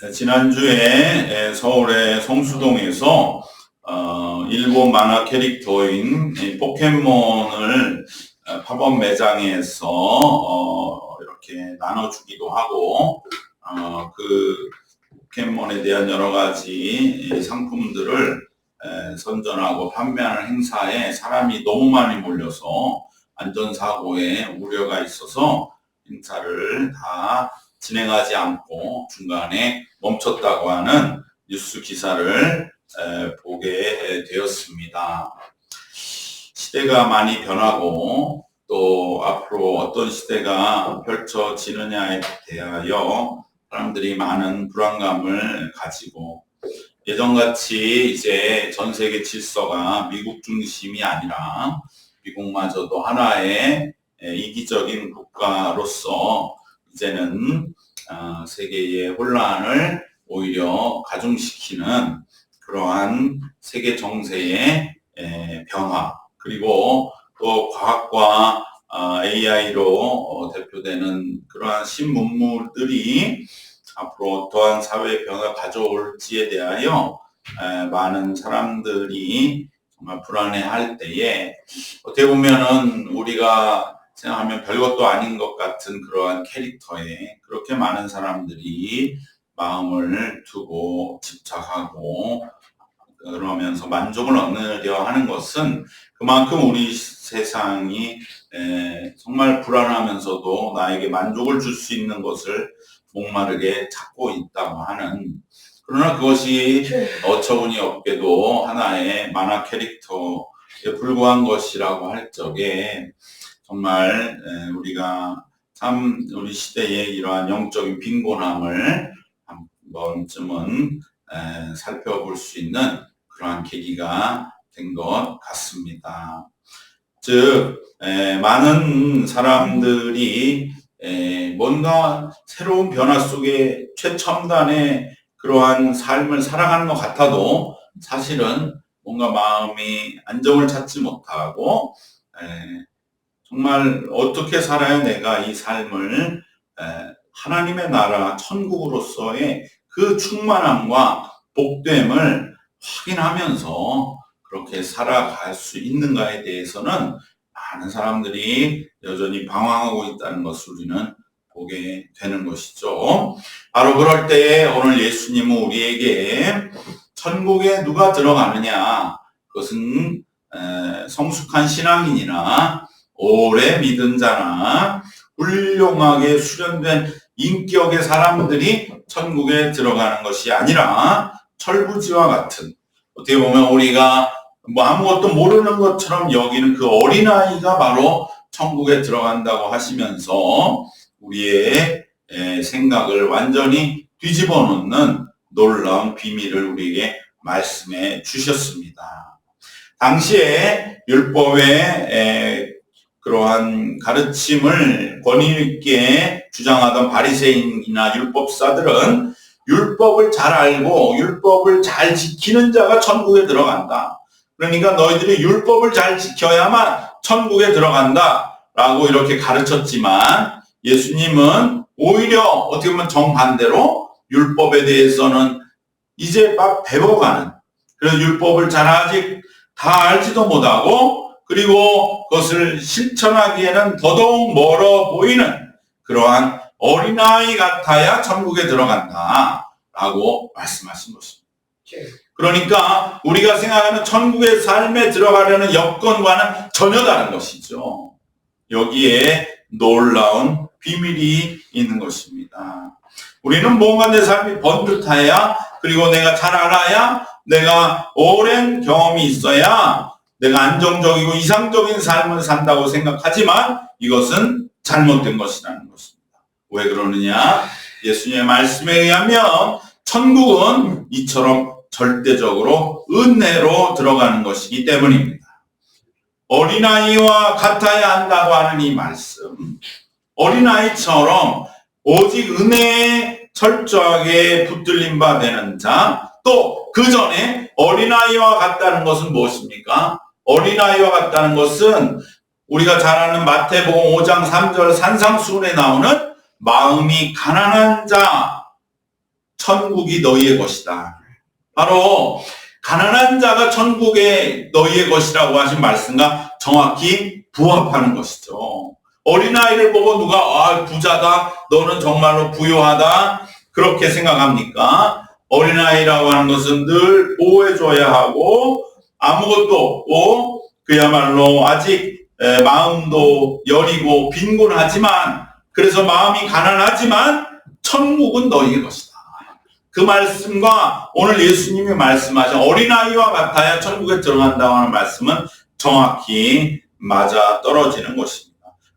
지난주에 서울의 성수동에서 일본 만화 캐릭터인 포켓몬을 팝업 매장에서 이렇게 나눠주기도 하고 그 포켓몬에 대한 여러 가지 상품들을 선전하고 판매하는 행사에 사람이 너무 많이 몰려서 안전사고에 우려가 있어서 행사를 다 진행하지 않고 중간에 멈췄다고 하는 뉴스 기사를 보게 되었습니다. 시대가 많이 변하고 또 앞으로 어떤 시대가 펼쳐지느냐에 대하여 사람들이 많은 불안감을 가지고 예전같이 이제 전 세계 질서가 미국 중심이 아니라 미국마저도 하나의 이기적인 국가로서 이제는 세계의 혼란을 오히려 가중시키는 그러한 세계 정세의 변화, 그리고 또 과학과 AI로 대표되는 그러한 신문물들이 앞으로 어떠한 사회 변화를 가져올지에 대하여 많은 사람들이 정말 불안해할 때에 어떻게 보면은 우리가 생각하면 별것도 아닌 것 같은 그러한 캐릭터에 그렇게 많은 사람들이 마음을 두고 집착하고 그러면서 만족을 얻으려 하는 것은 그만큼 우리 세상이 정말 불안하면서도 나에게 만족을 줄 수 있는 것을 목마르게 찾고 있다고 하는, 그러나 그것이 어처구니 없게도 하나의 만화 캐릭터에 불과한 것이라고 할 적에 정말 우리가 참 우리 시대의 이러한 영적인 빈곤함을 한 번쯤은 살펴볼 수 있는 그러한 계기가 된 것 같습니다. 즉 많은 사람들이 뭔가 새로운 변화 속에 최첨단의 그러한 삶을 살아가는 것 같아도 사실은 뭔가 마음이 안정을 찾지 못하고 정말 어떻게 살아야 내가 이 삶을 하나님의 나라 천국으로서의 그 충만함과 복됨을 확인하면서 그렇게 살아갈 수 있는가에 대해서는 많은 사람들이 여전히 방황하고 있다는 것을 우리는 보게 되는 것이죠. 바로 그럴 때에 오늘 예수님은 우리에게 천국에 누가 들어가느냐, 그것은 성숙한 신앙인이나 오래 믿은 자나 훌륭하게 수련된 인격의 사람들이 천국에 들어가는 것이 아니라 철부지와 같은, 어떻게 보면 우리가 뭐 아무것도 모르는 것처럼 여기는 그 어린아이가 바로 천국에 들어간다고 하시면서 우리의 생각을 완전히 뒤집어 놓는 놀라운 비밀을 우리에게 말씀해 주셨습니다. 당시에 율법의 그러한 가르침을 권위 있게 주장하던 바리새인이나 율법사들은 율법을 잘 알고 율법을 잘 지키는 자가 천국에 들어간다. 그러니까 너희들이 율법을 잘 지켜야만 천국에 들어간다 라고 이렇게 가르쳤지만, 예수님은 오히려 어떻게 보면 정반대로 율법에 대해서는 이제 막 배워가는, 그래서 율법을 잘 아직 다 알지도 못하고 그리고 그것을 실천하기에는 더더욱 멀어 보이는 그러한 어린아이 같아야 천국에 들어간다라고 말씀하신 것입니다. 그러니까 우리가 생각하는 천국의 삶에 들어가려는 여건과는 전혀 다른 것이죠. 여기에 놀라운 비밀이 있는 것입니다. 우리는 뭔가 내 삶이 번듯해야, 그리고 내가 잘 알아야, 내가 오랜 경험이 있어야 내가 안정적이고 이상적인 삶을 산다고 생각하지만 이것은 잘못된 것이라는 것입니다. 왜 그러느냐? 예수님의 말씀에 의하면 천국은 이처럼 절대적으로 은혜로 들어가는 것이기 때문입니다. 어린아이와 같아야 한다고 하는 이 말씀, 어린아이처럼 오직 은혜에 철저하게 붙들림 바 되는 자, 또 그 전에 어린아이와 같다는 것은 무엇입니까? 어린아이와 같다는 것은 우리가 잘 아는 마태복음 5장 3절 산상수훈에 나오는 마음이 가난한 자, 천국이 너희의 것이다. 바로 가난한 자가 천국의 너희의 것이라고 하신 말씀과 정확히 부합하는 것이죠. 어린아이를 보고 누가 부자다, 너는 정말로 부유하다 그렇게 생각합니까? 어린아이라고 하는 것은 늘 보호해줘야 하고 아무것도 없고 그야말로 아직 마음도 여리고 빈곤하지만, 그래서 마음이 가난하지만 천국은 너희의 것이다. 그 말씀과 오늘 예수님이 말씀하신 어린아이와 같아야 천국에 들어간다고 하는 말씀은 정확히 맞아 떨어지는 것입니다.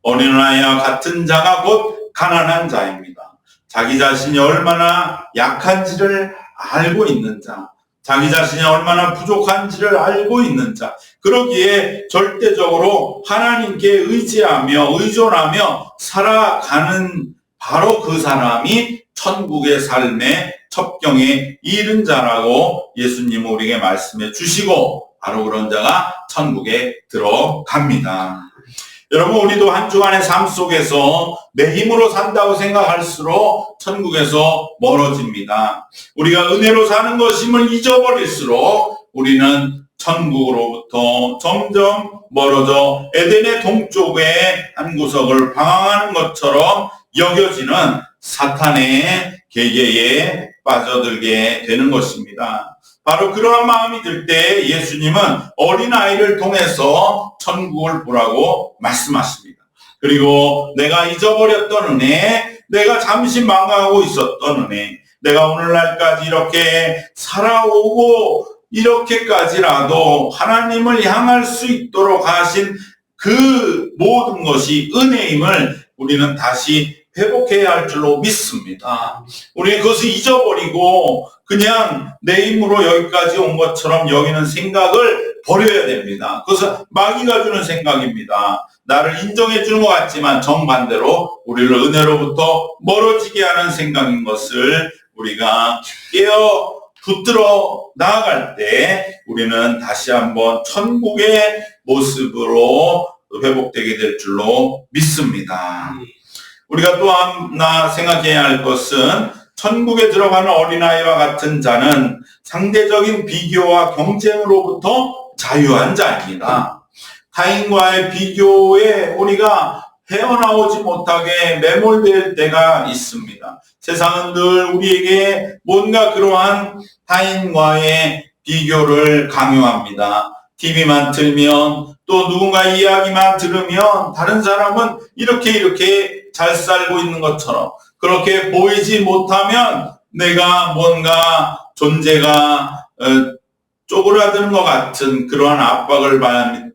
어린아이와 같은 자가 곧 가난한 자입니다. 자기 자신이 얼마나 약한지를 알고 있는 자, 자기 자신이 얼마나 부족한지를 알고 있는 자, 그러기에 절대적으로 하나님께 의지하며 의존하며 살아가는 바로 그 사람이 천국의 삶의 첩경에 이른 자라고 예수님은 우리에게 말씀해 주시고 바로 그런 자가 천국에 들어갑니다. 여러분, 우리도 한 주간의 삶 속에서 내 힘으로 산다고 생각할수록 천국에서 멀어집니다. 우리가 은혜로 사는 것임을 잊어버릴수록 우리는 천국으로부터 점점 멀어져 에덴의 동쪽의 한 구석을 방황하는 것처럼 여겨지는 사탄의 계계에 빠져들게 되는 것입니다. 바로 그러한 마음이 들 때 예수님은 어린아이를 통해서 천국을 보라고 말씀하십니다. 그리고 내가 잊어버렸던 은혜, 내가 잠시 망각하고 있었던 은혜, 내가 오늘날까지 이렇게 살아오고 이렇게까지라도 하나님을 향할 수 있도록 하신 그 모든 것이 은혜임을 우리는 다시 회복해야 할 줄로 믿습니다. 우리는 그것을 잊어버리고 그냥 내 힘으로 여기까지 온 것처럼 여기는 생각을 버려야 됩니다. 그것은 마귀가 주는 생각입니다. 나를 인정해 주는 것 같지만 정반대로 우리를 은혜로부터 멀어지게 하는 생각인 것을 우리가 깨어 붙들어 나아갈 때 우리는 다시 한번 천국의 모습으로 회복되게 될 줄로 믿습니다. 우리가 또 하나 생각해야 할 것은 천국에 들어가는 어린아이와 같은 자는 상대적인 비교와 경쟁으로부터 자유한 자입니다. 타인과의 비교에 우리가 헤어나오지 못하게 매몰될 때가 있습니다. 세상은 늘 우리에게 뭔가 그러한 타인과의 비교를 강요합니다. TV만 틀면 또 누군가의 이야기만 들으면 다른 사람은 이렇게 잘 살고 있는 것처럼 그렇게 보이지 못하면 내가 뭔가 존재가 쪼그라드는 것 같은 그러한 압박을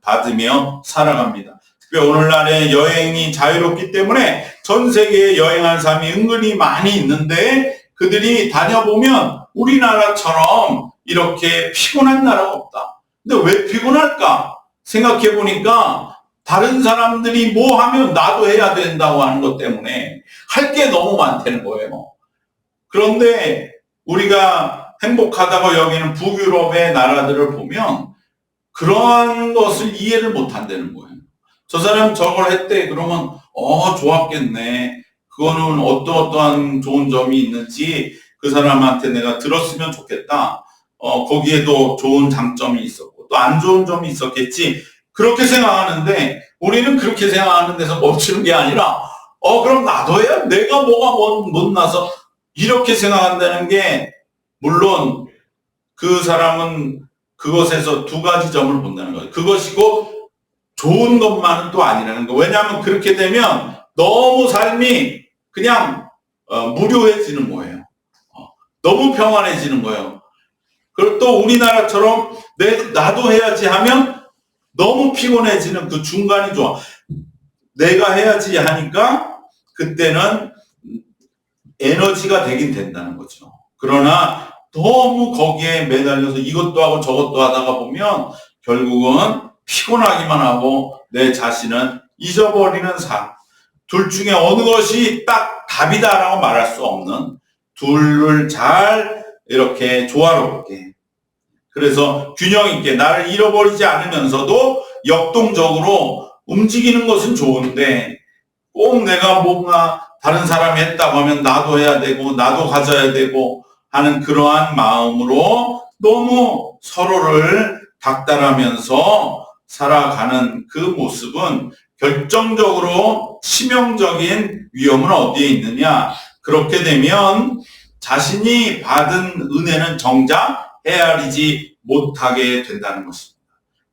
받으며 살아갑니다. 특히 오늘날의 여행이 자유롭기 때문에 전 세계에 여행한 사람이 은근히 많이 있는데 그들이 다녀보면 우리나라처럼 이렇게 피곤한 나라가 없다. 근데 왜 피곤할까? 생각해 보니까 다른 사람들이 뭐 하면 나도 해야 된다고 하는 것 때문에 할 게 너무 많다는 거예요. 그런데 우리가 행복하다고 여기는 북유럽의 나라들을 보면 그러한 것을 이해를 못 한다는 거예요. 저 사람 저걸 했대. 그러면 좋았겠네. 그거는 어떠한 좋은 점이 있는지 그 사람한테 내가 들었으면 좋겠다. 거기에도 좋은 장점이 있었고 또 안 좋은 점이 있었겠지. 그렇게 생각하는데 우리는 그렇게 생각하는 데서 멈추는 게 아니라 그럼 나도 해야 내가 뭐가 못나서 이렇게 생각한다는 게, 물론 그 사람은 그것에서 두 가지 점을 본다는 거예요. 그것이고 좋은 것만은 또 아니라는 거. 왜냐하면 그렇게 되면 너무 삶이 그냥 무료해지는 거예요. 너무 평안해지는 거예요. 그리고 또 우리나라처럼 나도 해야지 하면 너무 피곤해지는 그 중간이 좋아. 내가 해야지 하니까 그때는 에너지가 되긴 된다는 거죠. 그러나 너무 거기에 매달려서 이것도 하고 저것도 하다가 보면 결국은 피곤하기만 하고 내 자신은 잊어버리는 삶. 둘 중에 어느 것이 딱 답이다라고 말할 수 없는, 둘을 잘 이렇게 조화롭게, 그래서 균형 있게 나를 잃어버리지 않으면서도 역동적으로 움직이는 것은 좋은데 꼭 내가 뭔가 다른 사람이 했다고 하면 나도 해야 되고 나도 가져야 되고 하는 그러한 마음으로 너무 서로를 닥달하면서 살아가는 그 모습은 결정적으로 치명적인 위험은 어디에 있느냐? 그렇게 되면 자신이 받은 은혜는 정작 헤아리지 못하게 된다는 것입니다.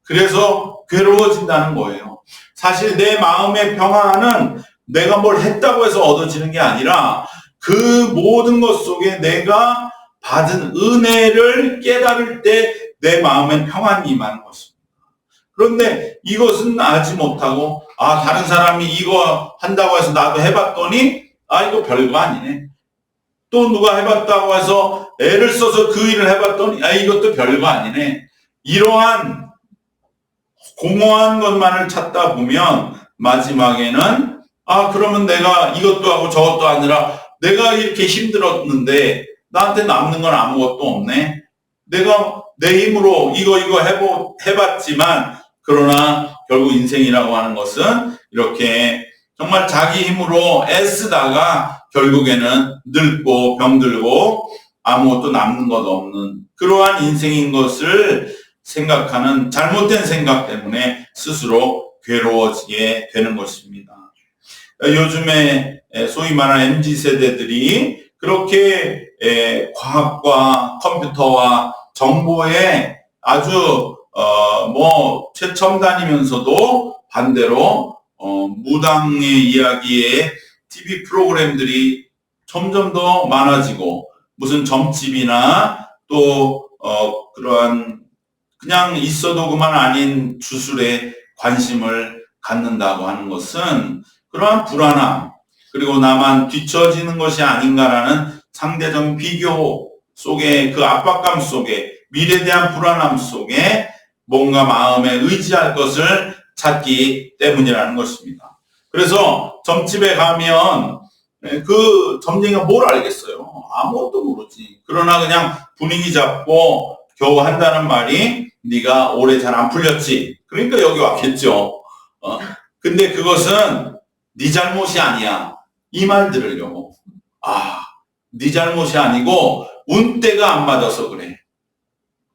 그래서 괴로워진다는 거예요. 사실 내 마음의 평안은 내가 뭘 했다고 해서 얻어지는 게 아니라 그 모든 것 속에 내가 받은 은혜를 깨달을 때 내 마음엔 평안이 임하는 것입니다. 그런데 이것은 알지 못하고 다른 사람이 이거 한다고 해서 나도 해봤더니 이거 별거 아니네. 또 누가 해봤다고 해서 애를 써서 그 일을 해봤더니 이것도 별거 아니네. 이러한 공허한 것만을 찾다 보면 마지막에는 그러면 내가 이것도 하고 저것도 하느라 내가 이렇게 힘들었는데 나한테 남는 건 아무것도 없네. 내가 내 힘으로 이거 해봤지만 그러나 결국 인생이라고 하는 것은 이렇게 정말 자기 힘으로 애쓰다가 결국에는 늙고 병들고 아무것도 남는 것 없는 그러한 인생인 것을 생각하는 잘못된 생각 때문에 스스로 괴로워지게 되는 것입니다. 요즘에 소위 말하는 MZ세대들이 그렇게 과학과 컴퓨터와 정보에 아주 최첨단이면서도 반대로 무당의 이야기에 TV 프로그램들이 점점 더 많아지고 무슨 점집이나 또 그러한 그냥 있어도 그만 아닌 주술에 관심을 갖는다고 하는 것은 그러한 불안함 그리고 나만 뒤처지는 것이 아닌가라는 상대적 비교 속에 그 압박감 속에 미래에 대한 불안함 속에 뭔가 마음에 의지할 것을 찾기 때문이라는 것입니다. 그래서 점집에 가면 그 점쟁이가 뭘 알겠어요? 아무것도 모르지. 그러나 그냥 분위기 잡고 겨우 한다는 말이 네가 올해 잘 안 풀렸지. 그러니까 여기 왔겠죠. 근데 그것은 네 잘못이 아니야. 이 말 들으려고. 네 잘못이 아니고 운때가 안 맞아서 그래.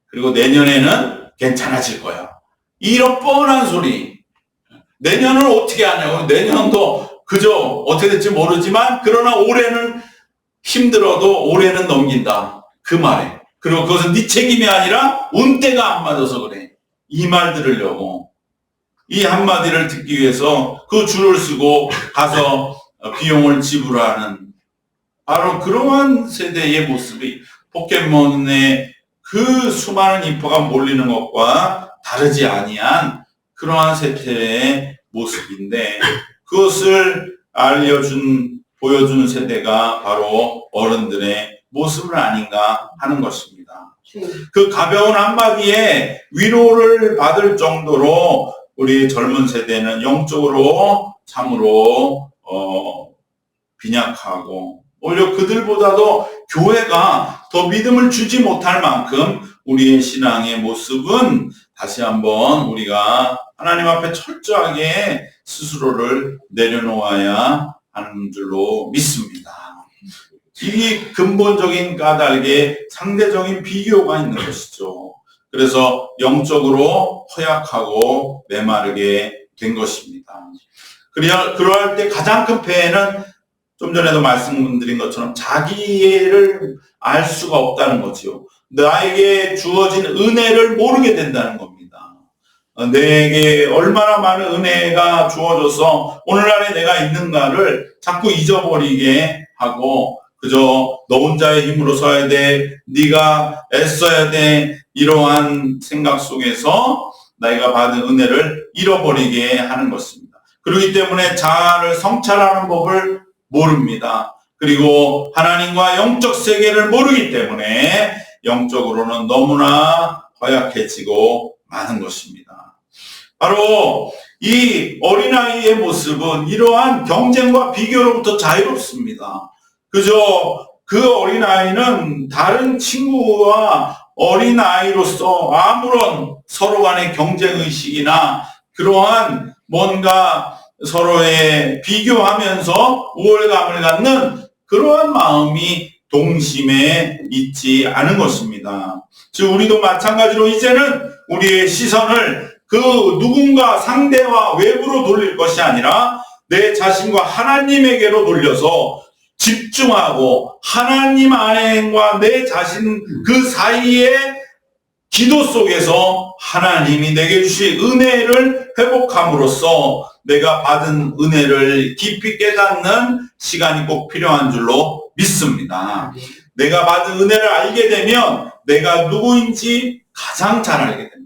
그리고 내년에는 괜찮아질 거야. 이런 뻔한 소리. 내년은 어떻게 하냐고. 내년도 그저 어떻게 될지 모르지만 그러나 올해는 힘들어도 올해는 넘긴다. 그 말에. 그리고 그것은 네 책임이 아니라 운때가 안 맞아서 그래. 이 말 들으려고. 이 한마디를 듣기 위해서 그 줄을 쓰고 가서 비용을 지불하는 바로 그러한 세대의 모습이 포켓몬의 그 수많은 인파가 몰리는 것과 다르지 아니한 그러한 세대의 모습인데 그것을 보여준 세대가 바로 어른들의 모습은 아닌가 하는 것입니다. 그 가벼운 한마디에 위로를 받을 정도로 우리 젊은 세대는 영적으로 참으로 빈약하고 오히려 그들보다도 교회가 더 믿음을 주지 못할 만큼 우리의 신앙의 모습은 다시 한번 우리가 하나님 앞에 철저하게 스스로를 내려놓아야 하는 줄로 믿습니다. 이 근본적인 까닭에 상대적인 비교가 있는 것이죠. 그래서 영적으로 허약하고 메마르게 된 것입니다. 그러할 때 가장 큰 폐해는 좀 전에도 말씀드린 것처럼 자기를 알 수가 없다는 거지요. 나에게 주어진 은혜를 모르게 된다는 겁니다. 내게 얼마나 많은 은혜가 주어져서 오늘날에 내가 있는가를 자꾸 잊어버리게 하고 그저 너 혼자의 힘으로 서야 돼, 네가 애써야 돼 이러한 생각 속에서 내가 받은 은혜를 잃어버리게 하는 것입니다. 그렇기 때문에 자아를 성찰하는 법을 모릅니다. 그리고 하나님과 영적 세계를 모르기 때문에 영적으로는 너무나 허약해지고 많은 것입니다. 바로 이 어린아이의 모습은 이러한 경쟁과 비교로부터 자유롭습니다. 그저 그 어린아이는 다른 친구와 어린아이로서 아무런 서로 간의 경쟁의식이나 그러한 뭔가 서로의 비교하면서 우월감을 갖는 그러한 마음이 동심에 있지 않은 것입니다. 즉 우리도 마찬가지로 이제는 우리의 시선을 그 누군가 상대와 외부로 돌릴 것이 아니라 내 자신과 하나님에게로 돌려서 집중하고 하나님 안에와 내 자신 그 사이에 기도 속에서 하나님이 내게 주신 은혜를 회복함으로써 내가 받은 은혜를 깊이 깨닫는 시간이 꼭 필요한 줄로 믿습니다. 내가 받은 은혜를 알게 되면 내가 누구인지 가장 잘 알게 됩니다.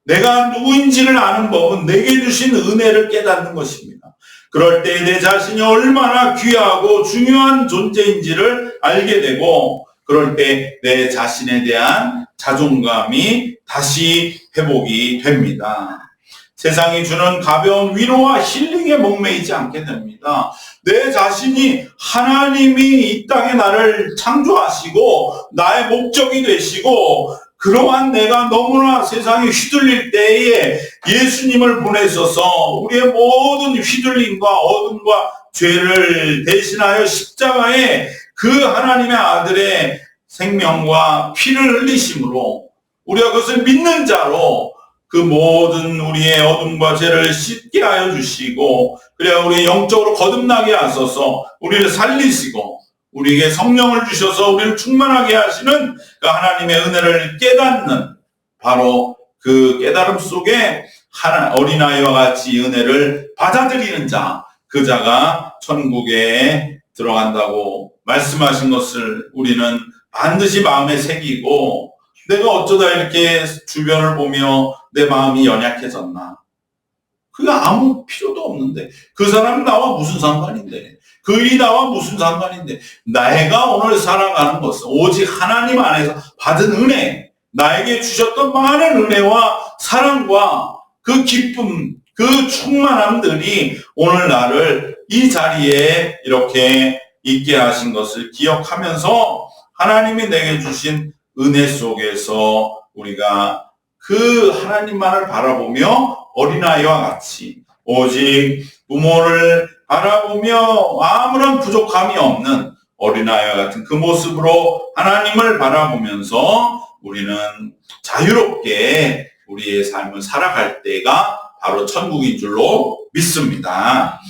내가 누구인지를 아는 법은 내게 주신 은혜를 깨닫는 것입니다. 그럴 때 내 자신이 얼마나 귀하고 중요한 존재인지를 알게 되고 그럴 때 내 자신에 대한 자존감이 다시 회복이 됩니다. 세상이 주는 가벼운 위로와 힐링에 목매이지 않게 됩니다. 내 자신이 하나님이 이 땅에 나를 창조하시고 나의 목적이 되시고 그러한 내가 너무나 세상에 휘둘릴 때에 예수님을 보내셔서 우리의 모든 휘둘림과 어둠과 죄를 대신하여 십자가에 그 하나님의 아들의 생명과 피를 흘리심으로 우리가 그것을 믿는 자로 그 모든 우리의 어둠과 죄를 씻게 하여 주시고 그래야 우리 영적으로 거듭나게 하소서 우리를 살리시고 우리에게 성령을 주셔서 우리를 충만하게 하시는 그 하나님의 은혜를 깨닫는 바로 그 깨달음 속에 어린아이와 같이 은혜를 받아들이는 자, 그 자가 천국에 들어간다고 말씀하신 것을 우리는 반드시 마음에 새기고 내가 어쩌다 이렇게 주변을 보며 내 마음이 연약해졌나? 그게 아무 필요도 없는데 그 사람이 나와 무슨 상관인데 그 일이 나와 무슨 상관인데 내가 오늘 살아가는 것은 오직 하나님 안에서 받은 은혜 나에게 주셨던 많은 은혜와 사랑과 그 기쁨 그 충만함들이 오늘 나를 이 자리에 이렇게 있게 하신 것을 기억하면서 하나님이 내게 주신 은혜 속에서 우리가 그 하나님만을 바라보며 어린아이와 같이 오직 부모를 바라보며 아무런 부족함이 없는 어린아이와 같은 그 모습으로 하나님을 바라보면서 우리는 자유롭게 우리의 삶을 살아갈 때가 바로 천국인 줄로 믿습니다.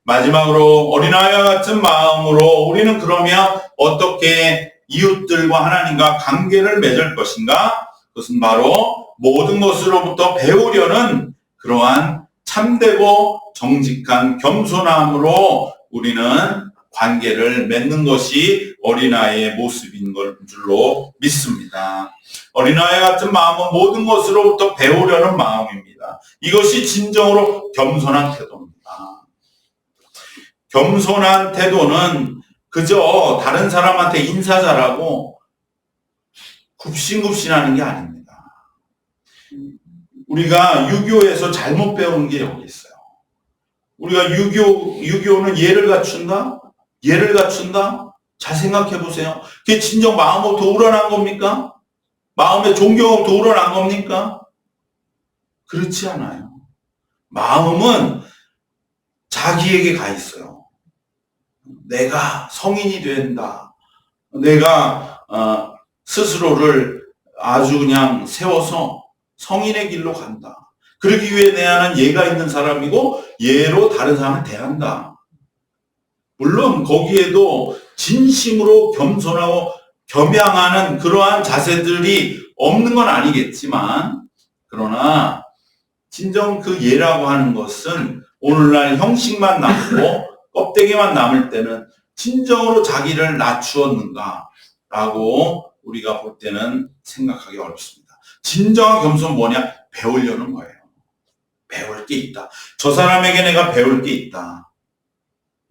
마지막으로 어린아이와 같은 마음으로 우리는 그러면 어떻게 이웃들과 하나님과 관계를 맺을 것인가? 그것은 바로 모든 것으로부터 배우려는 그러한 참되고 정직한 겸손함으로 우리는 관계를 맺는 것이 어린아이의 모습인 줄로 믿습니다. 어린아이 같은 마음은 모든 것으로부터 배우려는 마음입니다. 이것이 진정으로 겸손한 태도입니다. 겸손한 태도는 그저 다른 사람한테 인사 잘하고 굽신굽신하는 게 아닙니다. 우리가 유교에서 잘못 배우는 게 여기 있어요. 우리가 유교는 예를 갖춘다? 예를 갖춘다? 잘 생각해 보세요. 그게 진정 마음부터 우러난 겁니까? 마음의 존경부터 우러난 겁니까? 그렇지 않아요. 마음은 자기에게 가 있어요. 내가 성인이 된다. 내가 스스로를 아주 그냥 세워서 성인의 길로 간다. 그러기 위해 내 안은 예가 있는 사람이고 예로 다른 사람을 대한다. 물론 거기에도 진심으로 겸손하고 겸양하는 그러한 자세들이 없는 건 아니겠지만 그러나 진정 그 예라고 하는 것은 오늘날 형식만 남고 껍데기만 남을 때는 진정으로 자기를 낮추었는가라고 우리가 볼 때는 생각하기 어렵습니다. 진정한 겸손은 뭐냐? 배우려는 거예요. 배울 게 있다. 저 사람에게 내가 배울 게 있다.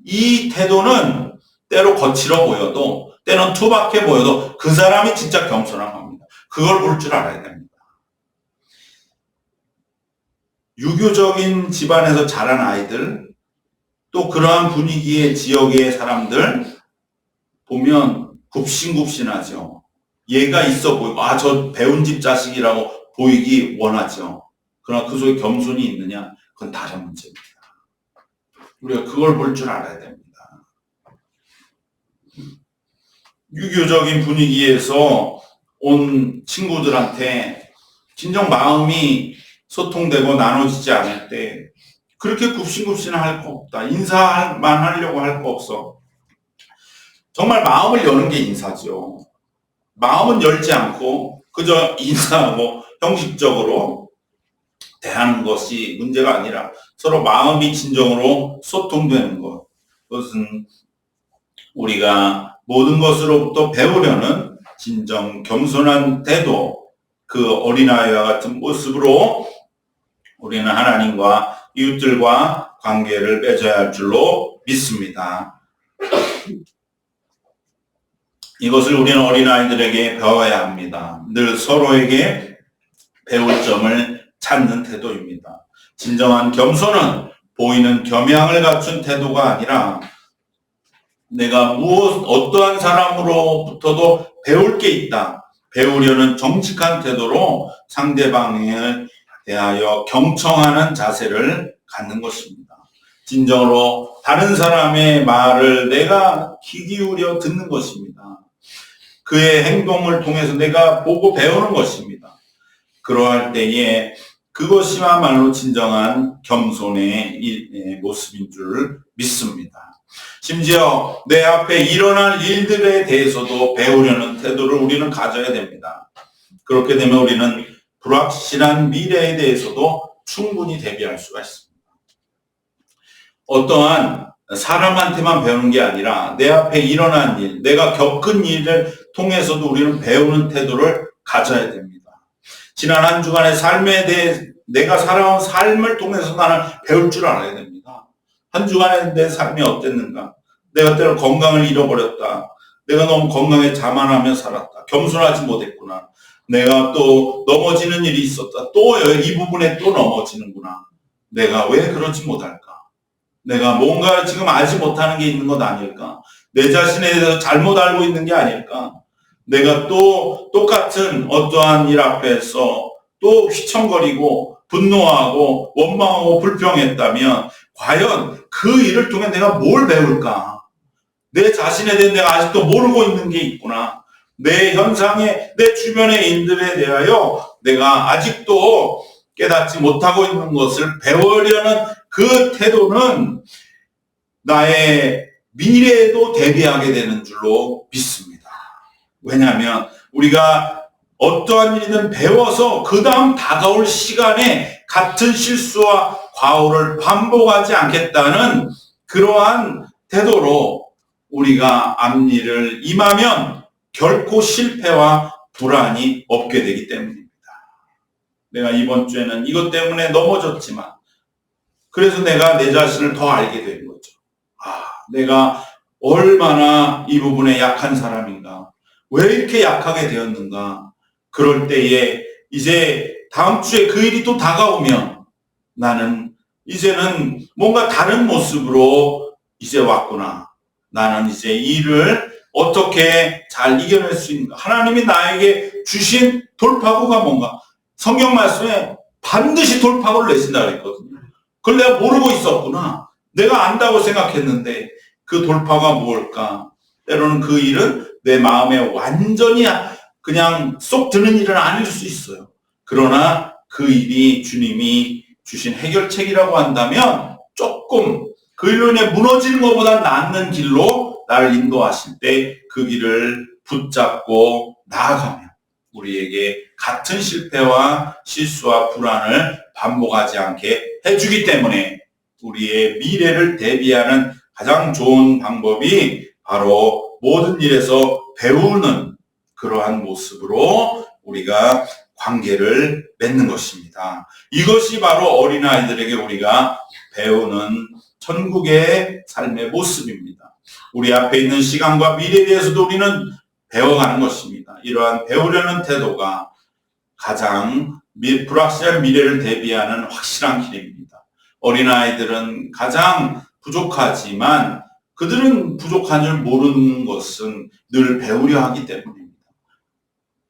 이 태도는 때로 거칠어 보여도 때는 투박해 보여도 그 사람이 진짜 겸손한 겁니다. 그걸 볼 줄 알아야 됩니다. 유교적인 집안에서 자란 아이들 또 그러한 분위기의 지역의 사람들 보면 굽신굽신하죠. 얘가 있어 보이고 저 배운 집 자식이라고 보이기 원하죠. 그러나 그 속에 겸손이 있느냐? 그건 다른 문제입니다. 우리가 그걸 볼 줄 알아야 됩니다. 유교적인 분위기에서 온 친구들한테 진정 마음이 소통되고 나눠지지 않을 때 그렇게 굽신굽신할 거 없다. 인사만 하려고 할 거 없어. 정말 마음을 여는 게 인사죠. 마음은 열지 않고 그저 인사하고 형식적으로 대하는 것이 문제가 아니라 서로 마음이 진정으로 소통되는 것. 그것은 우리가 모든 것으로부터 배우려는 진정 겸손한 태도, 그 어린아이와 같은 모습으로 우리는 하나님과 이웃들과 관계를 맺어야 할 줄로 믿습니다. 이것을 우리는 어린아이들에게 배워야 합니다. 늘 서로에게 배울 점을 찾는 태도입니다. 진정한 겸손은 보이는 겸양을 갖춘 태도가 아니라 내가 어떠한 사람으로부터도 배울 게 있다. 배우려는 정직한 태도로 상대방에 대하여 경청하는 자세를 갖는 것입니다. 진정으로 다른 사람의 말을 내가 귀 기울여 듣는 것입니다. 그의 행동을 통해서 내가 보고 배우는 것입니다. 그러할 때에 그것이야말로 진정한 겸손의 모습인 줄 믿습니다. 심지어 내 앞에 일어날 일들에 대해서도 배우려는 태도를 우리는 가져야 됩니다. 그렇게 되면 우리는 불확실한 미래에 대해서도 충분히 대비할 수가 있습니다. 어떠한 사람한테만 배우는 게 아니라 내 앞에 일어난 일, 내가 겪은 일을 통해서도 우리는 배우는 태도를 가져야 됩니다. 지난 한 주간의 삶에 대해 내가 살아온 삶을 통해서 나는 배울 줄 알아야 됩니다. 한 주간의 내 삶이 어땠는가? 내가 때로 건강을 잃어버렸다. 내가 너무 건강에 자만하며 살았다. 겸손하지 못했구나. 내가 또 넘어지는 일이 있었다. 또 이 부분에 또 넘어지는구나. 내가 왜 그러지 못할까? 내가 뭔가 지금 알지 못하는 게 있는 것 아닐까? 내 자신에 대해서 잘못 알고 있는 게 아닐까? 내가 또 똑같은 어떠한 일 앞에서 또 휘청거리고 분노하고 원망하고 불평했다면 과연 그 일을 통해 내가 뭘 배울까? 내 자신에 대해 내가 아직도 모르고 있는 게 있구나. 내 현상에, 내 주변의 인들에 대하여 내가 아직도 깨닫지 못하고 있는 것을 배우려는 그 태도는 나의 미래에도 대비하게 되는 줄로 믿습니다. 왜냐하면 우리가 어떠한 일이든 배워서 그 다음 다가올 시간에 같은 실수와 과오를 반복하지 않겠다는 그러한 태도로 우리가 앞일을 임하면 결코 실패와 불안이 없게 되기 때문입니다. 내가 이번 주에는 이것 때문에 넘어졌지만 그래서 내가 내 자신을 더 알게 된 거죠. 내가 얼마나 이 부분에 약한 사람인가? 왜 이렇게 약하게 되었는가? 그럴 때에 이제 다음 주에 그 일이 또 다가오면 나는 이제는 뭔가 다른 모습으로 이제 왔구나. 나는 이제 이 일을 어떻게 잘 이겨낼 수 있는가? 하나님이 나에게 주신 돌파구가 뭔가? 성경 말씀에 반드시 돌파구를 내신다 그랬거든요. 그걸 내가 모르고 있었구나. 내가 안다고 생각했는데 그 돌파가 무엇일까? 때로는 그 일은 내 마음에 완전히 그냥 쏙 드는 일은 아닐 수 있어요. 그러나 그 일이 주님이 주신 해결책이라고 한다면 조금 그 일로 인해 무너지는 것보다 낫는 길로 나를 인도하실 때 그 길을 붙잡고 나아가면 우리에게 같은 실패와 실수와 불안을 반복하지 않게 해주기 때문에 우리의 미래를 대비하는 가장 좋은 방법이 바로 모든 일에서 배우는 그러한 모습으로 우리가 관계를 맺는 것입니다. 이것이 바로 어린아이들에게 우리가 배우는 천국의 삶의 모습입니다. 우리 앞에 있는 시간과 미래에 대해서도 우리는 배워가는 것입니다. 이러한 배우려는 태도가 가장 불확실한 미래를 대비하는 확실한 길입니다. 어린아이들은 가장 부족하지만 그들은 부족한 줄 모르는 것은 늘 배우려 하기 때문입니다.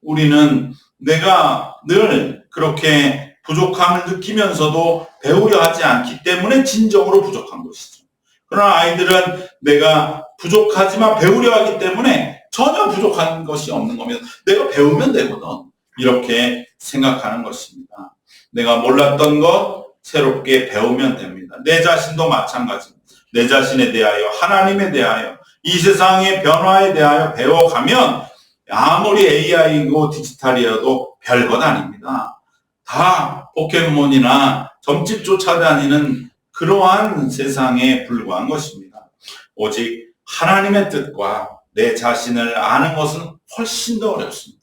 우리는 내가 늘 그렇게 부족함을 느끼면서도 배우려 하지 않기 때문에 진정으로 부족한 것이죠. 그러나 아이들은 내가 부족하지만 배우려 하기 때문에 전혀 부족한 것이 없는 겁니다. 내가 배우면 되거든. 이렇게 생각하는 것입니다. 내가 몰랐던 것 새롭게 배우면 됩니다. 내 자신도 마찬가지입니다. 내 자신에 대하여, 하나님에 대하여, 이 세상의 변화에 대하여 배워가면 아무리 AI이고 디지털이어도 별것 아닙니다. 다 포켓몬이나 점집 쫓아다니는 그러한 세상에 불과한 것입니다. 오직 하나님의 뜻과 내 자신을 아는 것은 훨씬 더 어렵습니다.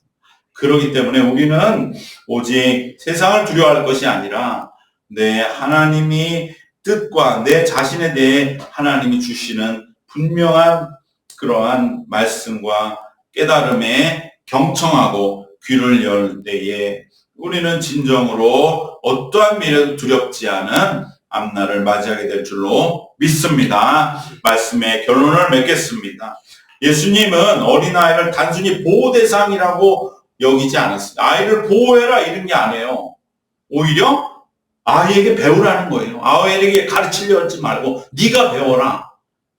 그렇기 때문에 우리는 오직 세상을 두려워할 것이 아니라 내 하나님이 뜻과 내 자신에 대해 하나님이 주시는 분명한 그러한 말씀과 깨달음에 경청하고 귀를 열 때에 우리는 진정으로 어떠한 미래도 두렵지 않은 앞날을 맞이하게 될 줄로 믿습니다. 말씀의 결론을 맺겠습니다. 예수님은 어린아이를 단순히 보호 대상이라고 여기지 않았습니다. 아이를 보호해라 이런 게 아니에요. 오히려 아이에게 배우라는 거예요. 아이에게 가르치려 하지 말고 네가 배워라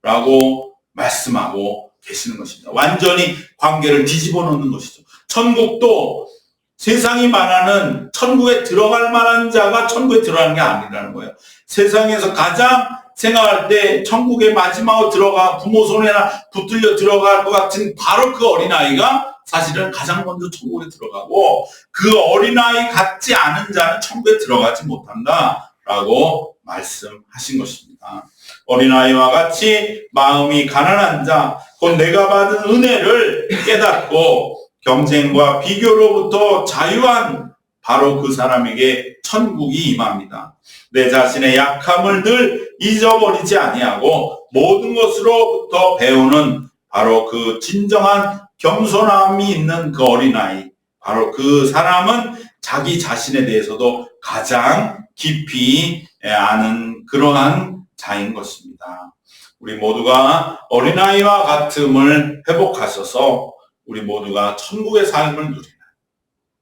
라고 말씀하고 계시는 것입니다. 완전히 관계를 뒤집어 놓는 것이죠. 천국도 세상이 말하는 천국에 들어갈 만한 자가 천국에 들어가는 게 아니라는 거예요. 세상에서 가장 생각할 때 천국에 마지막으로 들어가 부모 손에나 붙들려 들어갈 것 같은 바로 그 어린아이가 사실은 가장 먼저 천국에 들어가고 그 어린아이 같지 않은 자는 천국에 들어가지 못한다라고 말씀하신 것입니다. 어린아이와 같이 마음이 가난한 자, 곧 내가 받은 은혜를 깨닫고 경쟁과 비교로부터 자유한 바로 그 사람에게 천국이 임합니다. 내 자신의 약함을 늘 잊어버리지 아니하고 모든 것으로부터 배우는 바로 그 진정한 겸손함이 있는 그 어린아이, 바로 그 사람은 자기 자신에 대해서도 가장 깊이 아는 그러한 자인 것입니다. 우리 모두가 어린아이와 같음을 회복하셔서 우리 모두가 천국의 삶을 누리는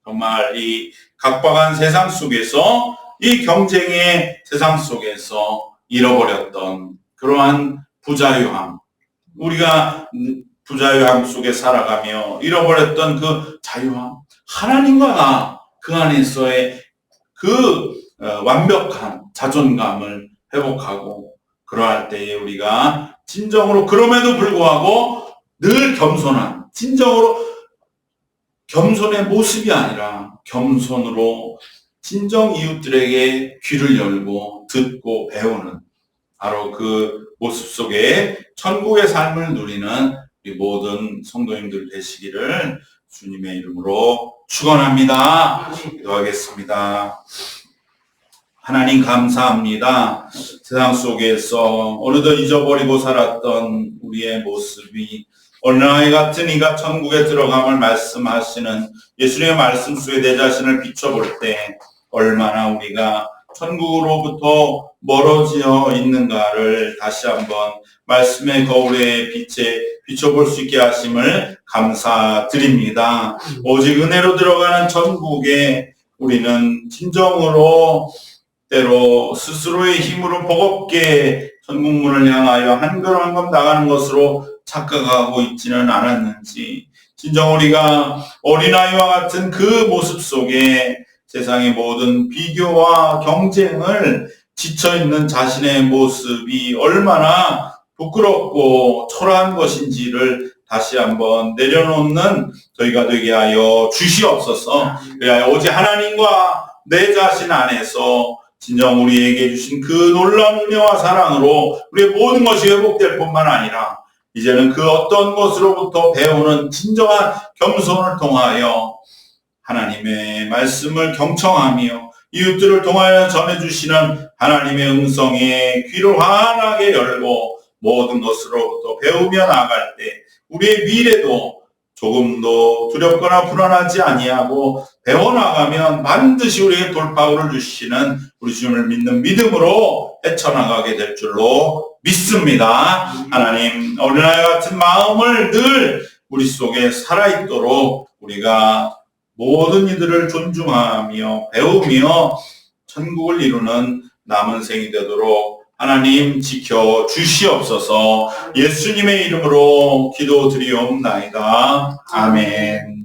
정말 이 각박한 세상 속에서 이 경쟁의 세상 속에서 잃어버렸던 그러한 부자유함, 우리가 부자유함 속에 살아가며 잃어버렸던 그 자유함, 하나님과 나 그 안에서의 그 완벽한 자존감을 회복하고 그러할 때에 우리가 진정으로 그럼에도 불구하고 늘 겸손한 진정으로 겸손의 모습이 아니라 겸손으로 진정 이웃들에게 귀를 열고 듣고 배우는 바로 그 모습 속에 천국의 삶을 누리는 우리 모든 성도님들 되시기를 주님의 이름으로 축원합니다. 기도하겠습니다. 하나님 감사합니다. 세상 속에서 어느덧 잊어버리고 살았던 우리의 모습이 어린아이 같은 이가 천국에 들어감을 말씀하시는 예수님의 말씀 속에 내 자신을 비춰볼 때 얼마나 우리가 천국으로부터 멀어져 있는가를 다시 한번 말씀의 거울의 빛에 비춰볼 수 있게 하심을 감사드립니다. 오직 은혜로 들어가는 천국에 우리는 진정으로 때로 스스로의 힘으로 버겁게 천국문을 향하여 한 걸음 한 걸음 나가는 것으로 착각하고 있지는 않았는지 진정 우리가 어린아이와 같은 그 모습 속에 세상의 모든 비교와 경쟁을 지쳐있는 자신의 모습이 얼마나 부끄럽고 초라한 것인지를 다시 한번 내려놓는 저희가 되게 하여 주시옵소서. 그래야 오직 하나님과 내 자신 안에서 진정 우리에게 주신 그 놀라운 은혜와 사랑으로 우리의 모든 것이 회복될 뿐만 아니라 이제는 그 어떤 것으로부터 배우는 진정한 겸손을 통하여 하나님의 말씀을 경청하며 이웃들을 통하여 전해주시는 하나님의 음성에 귀를 환하게 열고 모든 것으로부터 배우며 나갈 때 우리의 미래도 조금도 두렵거나 불안하지 아니하고 배워나가면 반드시 우리에게 돌파구를 주시는 우리 주님을 믿는 믿음으로 헤쳐나가게 될 줄로 믿습니다. 하나님 어린아이 같은 마음을 늘 우리 속에 살아있도록 우리가 모든 이들을 존중하며 배우며 천국을 이루는 남은 생이 되도록 하나님 지켜 주시옵소서. 예수님의 이름으로 기도드리옵나이다. 아멘.